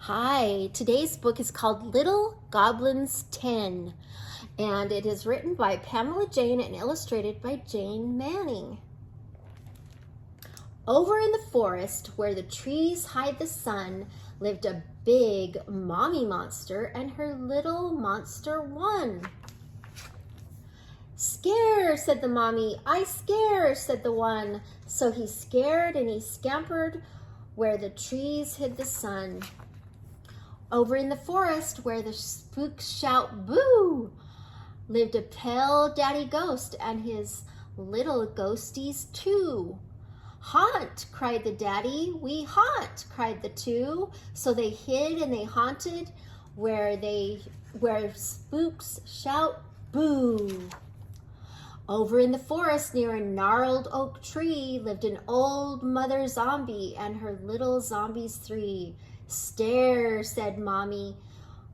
Hi, today's book is called Little Goblins 10, and it is written by Pamela Jane and illustrated by Jane Manning. Over in the forest where the trees hide the sun lived a big mommy monster and her little monster one. "Scare," said the mommy. "I scare," said the one. So he scared and he scampered where the trees hid the sun. Over in the forest where the spooks shout boo lived a pale daddy ghost and his little ghosties too. "Haunt," cried the daddy. "We haunt," cried the two. So they hid and they haunted where spooks shout boo. Over in the forest near a gnarled oak tree lived an old mother zombie and her little zombies three. "Stare," said mommy.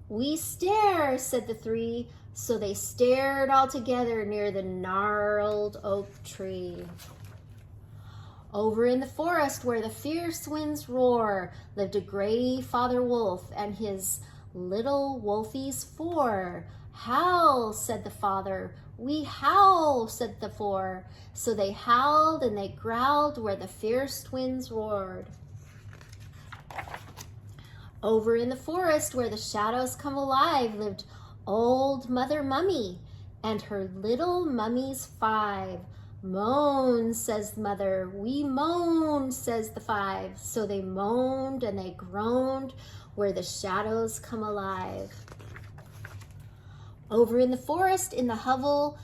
"We stare," said the three. So they stared all together near the gnarled oak tree. Over in the forest where the fierce winds roar lived a gray father wolf and his little wolfies four. "Howl," said the father. "We howl," said the four. So they howled and they growled where the fierce winds roared. Over in the forest where the shadows come alive lived old Mother Mummy and her little mummies five. "Moan," says Mother. "We moan," says the five. So they moaned and they groaned where the shadows come alive. Over in the forest in a hovel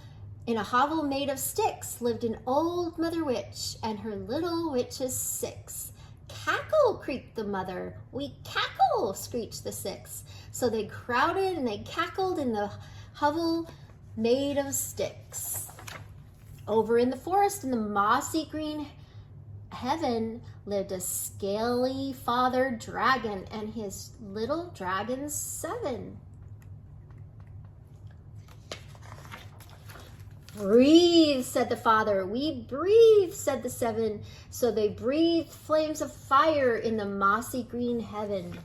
made of sticks lived an old Mother Witch and her little witches six. "Cackle," creaked the mother. "We cackle," screeched the six. So they crowded and they cackled in the hovel made of sticks. Over in the forest in the mossy green heaven lived a scaly father dragon and his little dragons seven. "Breathe," said the father. "We breathe," said the seven. So they breathed flames of fire in the mossy green heaven.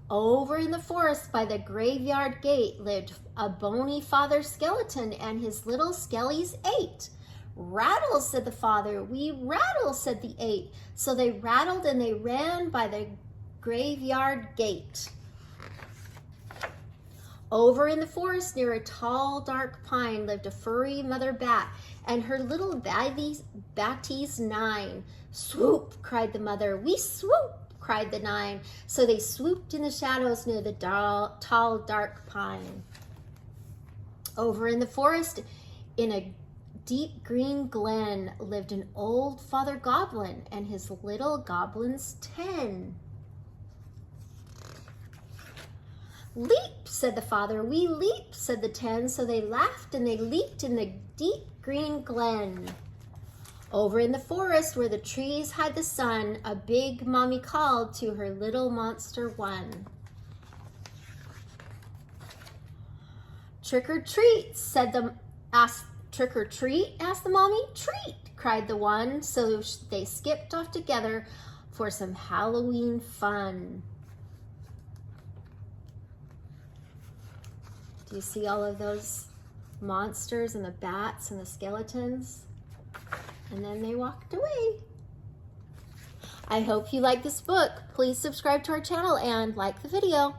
Over in the forest by the graveyard gate lived a bony father skeleton and his little skellies eight. "Rattle," said the father. "We rattle," said the eight. So they rattled and they ran by the graveyard gate. Over in the forest near a tall, dark pine lived a furry mother bat and her little batties nine. "Swoop," cried the mother. "We swoop," cried the nine. So they swooped in the shadows near the tall, dark pine. Over in the forest in a deep green glen lived an old Father Goblin and his little goblins 10. "Leap," said the father. "We leap," said the 10. So they laughed and they leaped in the deep green glen. Over in the forest where the trees hide the sun, a big mommy called to her little monster one. "Trick or treat," "Trick or treat," asked the mommy. "Treat," cried the one. So they skipped off together for some Halloween fun. Do you see all of those monsters and the bats and the skeletons? And then they walked away. I hope you like this book. Please subscribe to our channel and like the video.